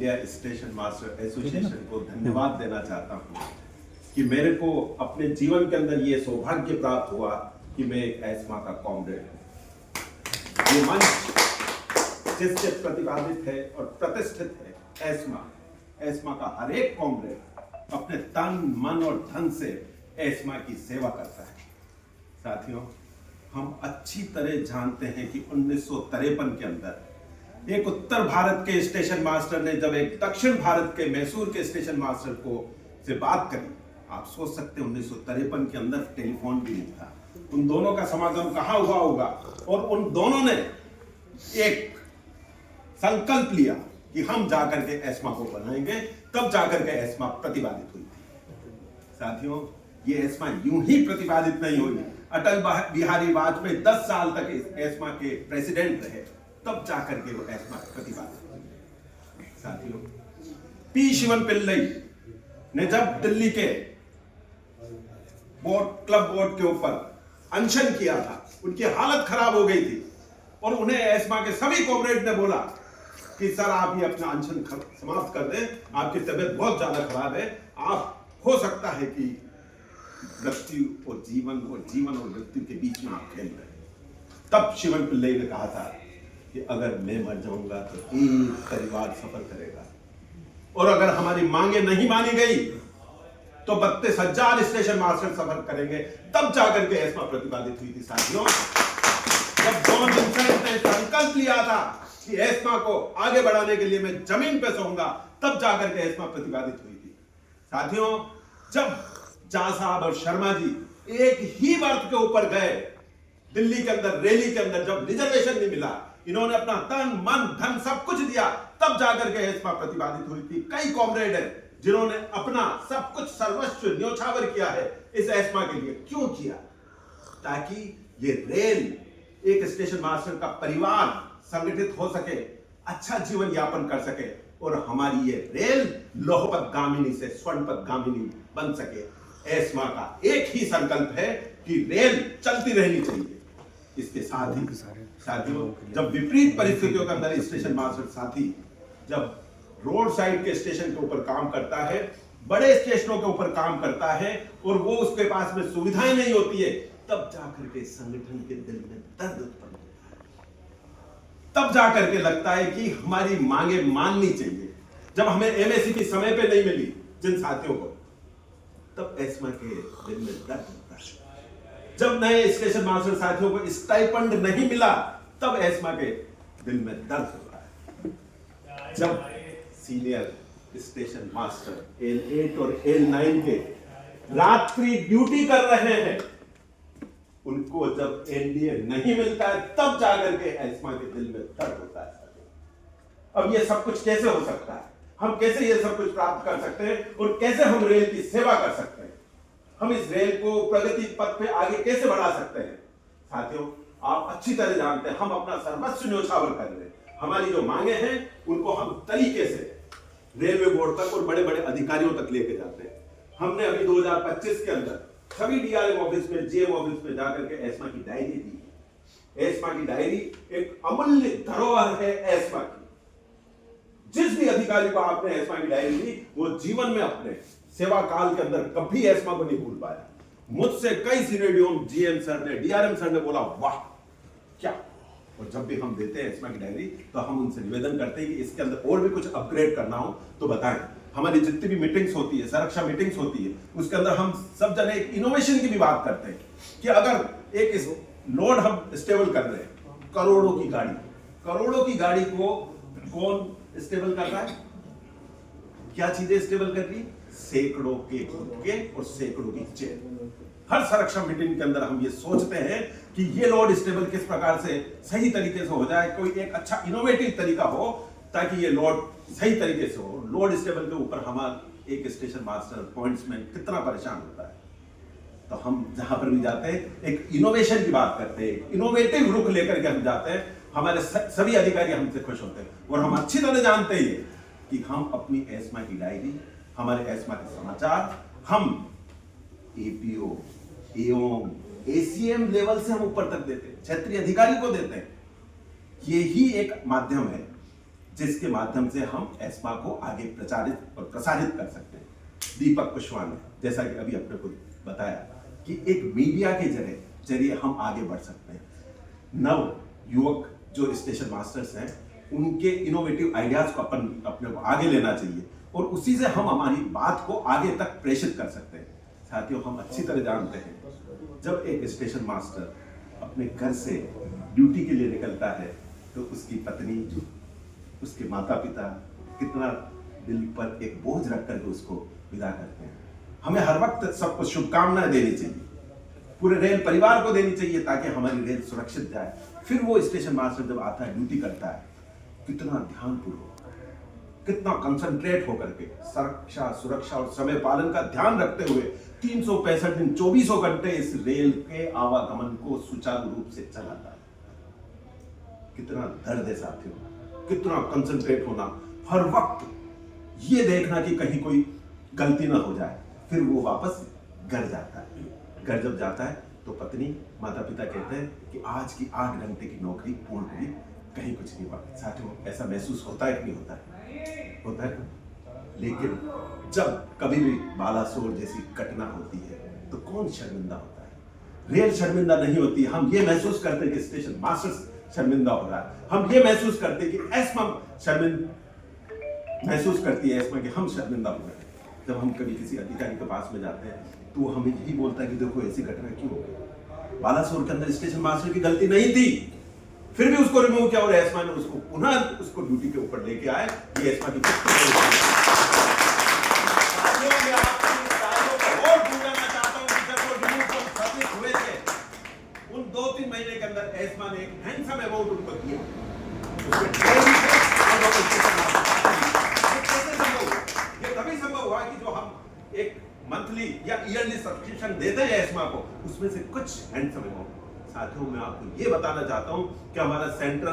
India station master association को धन्यवाद देना चाहता हूँ कि मेरे को अपने जीवन के अंदर ये सौभाग्य प्राप्त हुआ कि मैं एक एस्मा का कॉमरेड हूँ। ये मंच जिससे प्रतिपादित है और प्रतिष्ठित है एस्मा का हर एक कॉमरेड अपने तन मन और धन से एस्मा की सेवा करता है। साथियों, हम अच्छी तरह जानते हैं कि 1953 के अंदर एक उत्तर भारत के स्टेशन मास्टर ने जब एक दक्षिण भारत के मैसूर के स्टेशन मास्टर को से बात करी। आप सोच सकते हैं 1953 के अंदर टेलीफोन भी नहीं था। उन दोनों का समागम कहाँ हुआ होगा और उन दोनों ने एक संकल्प लिया कि हम जाकर के एस्मा को बनाएंगे, तब जाकर के एस्मा प्रतिपादित हुई थी। साथियों, ये एस्मा यूं ही प्रतिपादित नहीं हुई। अटल बिहारी वाजपेयी 10 साल तक इस एस्मा के प्रेसिडेंट रहे, तब जाकर के वो एस्मा प्रतिपादित हुई। साथियों, पी शिवन पिल्लई ने जब दिल्ली के क्लब बोर्ड के ऊपर अनशन किया था, उनकी हालत खराब हो गई थी और उन्हें एस्मा के सभी कॉमरेड ने बोला कि सर आप ये अपना अनशन समाप्त कर दें, आपकी तबीयत बहुत ज्यादा खराब है, आप हो सकता है कि मृत्यु और जीवन और मृत्यु के बीच में आप खेल रहे हैं। तब शिवन पिल्लई ने कहा था कि अगर मैं मर जाऊंगा तो एक परिवार सफर करेगा और अगर हमारी मांगे नहीं मानी गई तो 32,000 स्टेशन मास्टर सफर करेंगे। तब जाकर के एस्मा प्रतिपादित हुई थी। साथियों, जब जॉन विंसेंट ने संकल्प लिया था कि एस्मा को आगे बढ़ाने के लिए मैं जमीन पे सोऊंगा, तब जाकर के एस्मा प्रतिपादित हुई थी। साथियों, जब झा साहब और शर्मा जी एक ही वर्ग के ऊपर गए दिल्ली के अंदर, रैली के अंदर, जब रिजर्वेशन नहीं मिला, इन्होंने अपना तन मन धन सब कुछ दिया, तब जाकर के एस्मा प्रतिपादित हुई थी। कई कॉमरेड हैं जिन्होंने अपना सब कुछ सर्वस्व न्योछावर किया है इस एस्मा के लिए। क्यों किया? ताकि ये रेल एक स्टेशन मास्टर का परिवार संगठित हो सके, अच्छा जीवन यापन कर सके और हमारी ये रेल लौहपथ गामिनी से स्वर्णपथ गामिनी बन सके। एस्मा का एक ही संकल्प है कि रेल चलती रहनी चाहिए। इसके साथ ही साथियों, जब विपरीत परिस्थितियों के अंदर स्टेशन मास्टर साथी जब रोड साइड के स्टेशन के ऊपर काम करता है, बड़े स्टेशनों के ऊपर काम करता है और वो उसके पास में सुविधाएं नहीं होती है, तब जाकर के संगठन के दिल में दर्द उत्पन्न होता है। तब जाकर के लगता है कि हमारी मांगे माननी चाहिए। जब हमें एमएसपी समय पे नहीं मिली जिन साथियों को, तब एस्मा के दिल में दर्द होता है। जब नए स्टेशन मास्टर साथियों को स्टाइपेंड नहीं मिला, तब एस्मा के दिल में दर्द होता है। जब सीनियर स्टेशन मास्टर L8 और L9 के रात्रि ड्यूटी कर रहे हैं, उनको जब एनडीए नहीं मिलता है, तब जाकर के एस्मा के दिल में दर्द होता है। अब ये सब कुछ कैसे हो सकता है? हम कैसे ये सब कुछ प्राप्त कर सकते हैं और कैसे हम रेल की सेवा कर सकते हैं? हम इस रेल को प्रगति पथ पे आगे कैसे बढ़ा सकते हैं? साथियों, आप अच्छी तरह जानते हैं हम अपना सर्वस्व न्योछावर कर रहे हैं। हमारी जो मांगे हैं उनको हम तरीके से रेलवे बोर्ड तक और बड़े बड़े अधिकारियों तक लेके जाते हैं। हमने अभी 2025 के अंदर सभी डीआरएम ऑफिस में, जीएम ऑफिस में जाकर के एस्मा की डायरी दी। एस्मा की डायरी एक अमूल्य धरोहर है एस्मा की। जिस भी अधिकारी को आपने एस्मा की डायरी दी, वो जीवन में अपने सेवा काल के अंदर कभी एस्मा को नहीं भूल पाया। मुझसे कई सीनियर जीएम सर ने, डीआरएम सर ने बोला वाह क्या। और जब भी हम देते हैं एस्मा की डायरी तो हम उनसे निवेदन करते हैं कि इसके अंदर और भी कुछ अपग्रेड करना हो तो बताएं। हमारी जितनी भी मीटिंग्स होती है, संरक्षा मीटिंग्स होती है, उसके अंदर हम सब जने एक इनोवेशन की भी बात करते हैं कि अगर एक लोड हम स्टेबल कर रहे हैं, करोड़ों की गाड़ी को कौन स्टेबल कर रहा है? क्या चीजें स्टेबल कर रही? सैकड़ों के घुटके और सैकड़ों की चेन। हर संरक्षण मीटिंग के अंदर हम ये सोचते हैं कि ये लोड स्टेबल किस प्रकार से सही तरीके से हो जाए, कोई एक अच्छा इनोवेटिव तरीका हो ताकि ये लोड सही तरीके से हो। लोड स्टेबल के ऊपर हमारा एक स्टेशन मास्टर पॉइंट्समैन कितना परेशान होता है। तो हम जहां पर भी जाते हैं एक इनोवेशन की बात करते हैं, इनोवेटिव रुख लेकर के हम जाते हैं। हमारे सभी अधिकारी हमसे खुश होते हैं और हम अच्छी तरह जानते हैं कि हम अपनी एस्मा की डायरी, हमारे एस्मा के समाचार हम एपीओ, एओम, एसीएम लेवल से हम ऊपर तक देते हैं, क्षेत्रीय अधिकारी को देते हैं। ये ही एक माध्यम है जिसके माध्यम से हम एस्मा को आगे प्रचारित और प्रसारित कर सकते हैं। दीपक कुशवाहा ने, जैसा कि अभी अपने को बताया, कि एक मीडिया के जरिए हम आगे बढ़ सकते हैं। नव युवक जो स्टेशन मास्टर्स हैं, उनके इनोवेटिव आइडियाज को अपने को आगे लेना चाहिए और उसी से हम हमारी बात को आगे तक प्रेषित कर सकते हैं। साथियों, हम अच्छी तरह जानते हैं, जब एक स्टेशन मास्टर अपने घर से ड्यूटी के लिए निकलता है तो उसकी पत्नी, उसके माता पिता कितना दिल पर एक बोझ रख करके उसको विदा करते हैं। हमें हर वक्त सबको शुभकामनाएं देनी चाहिए, पूरे रेल परिवार को देनी चाहिए, ताकि हमारी रेल सुरक्षित जाए। फिर वो स्टेशन मास्टर जब आता है, ड्यूटी करता है, कितना ध्यानपूर्वक, कितना कंसंट्रेट होकर के सुरक्षा और समय पालन का ध्यान रखते हुए 365 दिन 24 घंटे इस रेल के आवागमन को सुचारू रूप से चलाता है। कितना दर्द है साथियों, कितना कंसंट्रेट होना, हर वक्त ये देखना कि कहीं कोई गलती ना हो जाए। फिर वो वापस घर जाता है। घर जब जाता है तो पत्नी, माता पिता कहते हैं कि आज की 8 घंटे की नौकरी पूर्ण हुई, कहीं कुछ नहीं हुआ। साथियों, ऐसा महसूस होता है कि नहीं होता है? होता है। लेकिन जब कभी भी बालासोर जैसी घटना होती है तो कौन शर्मिंदा होता है? रेल शर्मिंदा नहीं होती। हम ये महसूस करते हैं कि स्टेशन मास्टर शर्मिंदा हो रहा है। हम ये महसूस करते हैं कि एस्मा महसूस करती है एस्मा कि हम शर्मिंदा हो रहे हैं। जब हम कभी किसी अधिकारी के पास में जाते हैं तो हमें यही बोलता है कि देखो ऐसी घटना क्यों हो गई। बालासोर के अंदर स्टेशन मास्टर की गलती नहीं थी, फिर भी उसको रिमूव किया और एस्मा ने उसको पुनः उसको ड्यूटी के ऊपर लेके आए। ये एस्मा की हुए थे। उन 2-3 महीने के अंदर एस्मा ने एक हैंडसम अमाउंट उनको दिया। ये तभी संभव हुआ कि जो हम एक मंथली या ईयरली सब्सक्रिप्शन देते हैं एस्मा को, उसमें से कुछ हैंडसम अमाउंट। साथियों, मैं आपको ये बताना चाहता हूं कि हमारा सेंट्रल